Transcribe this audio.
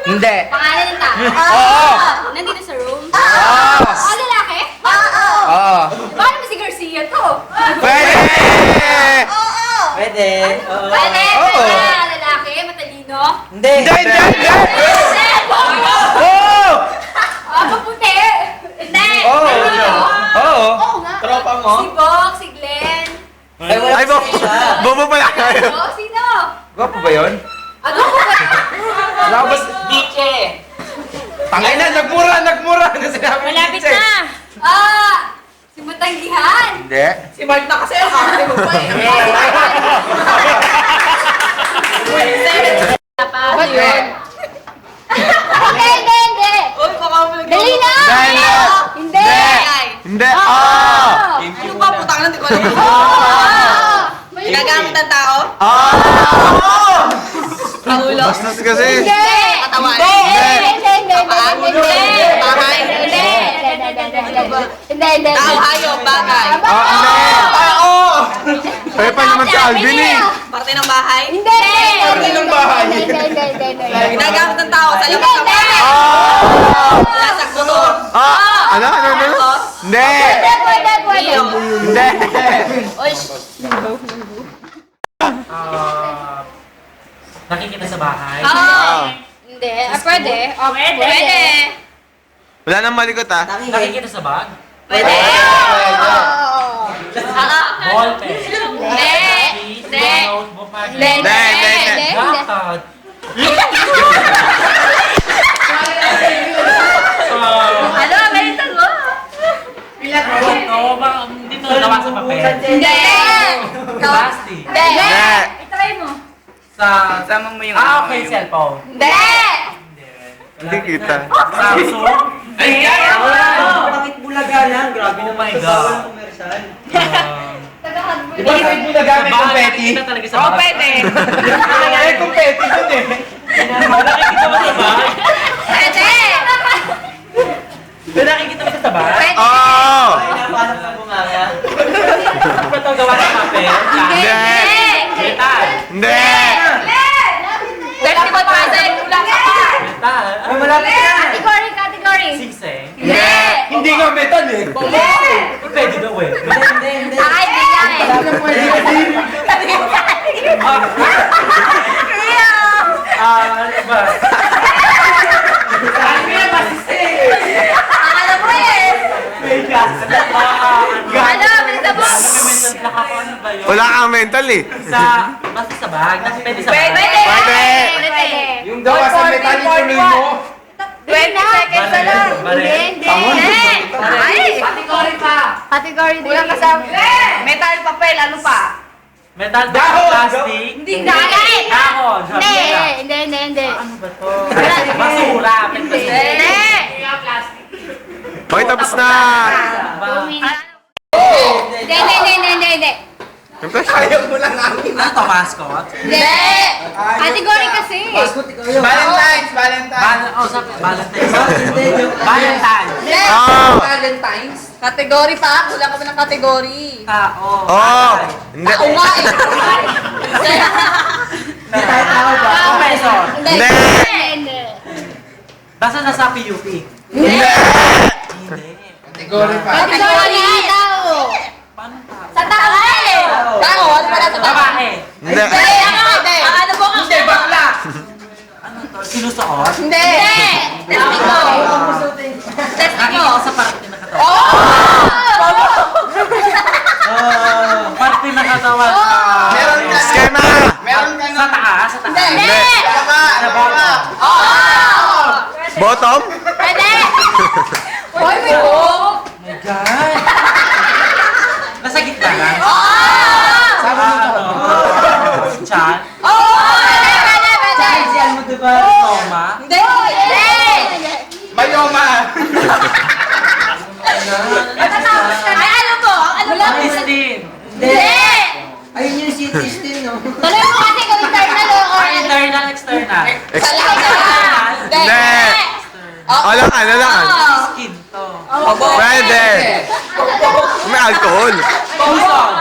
Hindi. Pangalan ng tao? Oo. Nandito sa room? Oo. Lalaki? Oo. Paano mo si Garcia to? Pwede! Pwede. Pwede? Oo. Lalaki? Matalino? Hindi. Hindi! Oo! Maputi? Hindi. Oo. Matalino? Oo. Oo nga. Tropa mo? Si Bok, si Glenn. Ay, wala Ay, siya. bobo pala kayo. Ano? Sino? Gwapo ba yun? Ano ko ba? Labas. Biche. Tangay na, nagmura! Ano sinabi? Malapit Che? na! Si Matanggihan. Hindi. Si Mark na kasi ang ate mo pa eh. Ano yun? Hindi. Uy, baka mo Dali na! Hindi. Hindi. Hindi. Ah! Ano ba, putang na, di ko alam. Ginagamit ang tao? Ah! Pangulo? Bastos kasi. Hindi. Katawan? Hindi. Tao, hayop, bagay. Ah, hindi. Oo! Kaya pa naman si Alvin eh. Parte ng bahay? Hindi. Parte ng bahay. Ginagamit ng tao sa labas ng bahay? Ah! Lasak motor? Ah! Ano? Hindi. Pwede. Hindi. Nakikita sa bahay. Hindi. Pwede. Pwede. Wala nang malikot ah. Nakikita sa bag. Pwede. Ballpen. Hindi. Notebook. Hindi. Gatag. Ano? Balitan mo? Dito gawa sa papel. Hindi. Plastic. Hindi. I-try mo. Sama mo yung Okay, cellphone. Hindi. Hindi kita. Samsung. Bakit bulaga lang? Grabe Oh my God. komersyal. Di ba kahit mo nagamit yung petty? Nakikita talaga sa bag. Pwede. Eh, kung petty yun eh. Nakikita mo sa bag. Pwede. Nakikita mo sa bag. Oo! Ay, napasok sa bunganga. Ano ba ito gawa sa papel? Hindi. Metal. Hindi. Festival pwede. Kulang ka pa. Metal. Ay, malapit na. Category. Singseng. Hindi. Hindi nga metal eh. Pwede daw eh. Hindi. Ay, bigyan eh. Ano ba? Akala mo eh. Ano? Bilita mo. Nag-mental block ako. Ano ba yun? Wala kang mental eh. Basta sa bag. Pwede sa bag. Pwede. Yung daw sa metal yung tuloy mo. 20 seconds na lang. Baril. Hindi. Ay. Category pa. Category din. Kulang ka sa metal, papel, ano pa? Metal, Dahon. plastic. Hindi. Dahon. Hindi. Ano ba to? Basura. Hindi. Okay, tapos na. Hindi. Ayaw mo lang amin. Ano to, mascot? Hindi. Category kasi. Valentine's. Valentine's. Valentine's. Oh! Valentine's? Category pa? Kulang ka ba ng category? Tao. Oh! Hindi. Tao nga eh. May tayo ba? Tao peso. Hindi. Basta nasa PUP. Hindi. Hindi. Category pa. Category tao. Paano tao? Sa tao eh. Tao, ano pala sa tao? Babae. Hindi. Hindi. Ang ano mo? Hindi, bakla. Ano to? Sinusuot? Hindi. Testigo. Nakikita sa parte ng katawan. Parte ng katawan. Meron ka. Skema. Meron ka Sa taas? Sa taas? Hindi. Sa bottom? Bottom? Pwede. Hoy, may buhok. My God! Nasa gitna na? Sabi mo to. Chan? Pwede. Siyan mo diba? Toma? Hindi. Mayoma. Ay, ano po? Ano po? Christine? Hindi. Ayun yung city still, no? Tuloy mo kasi kung internal or Internal, external? Sa lahat na. Hindi. Alangan. Skin to. Pwede. May alcohol. Poison?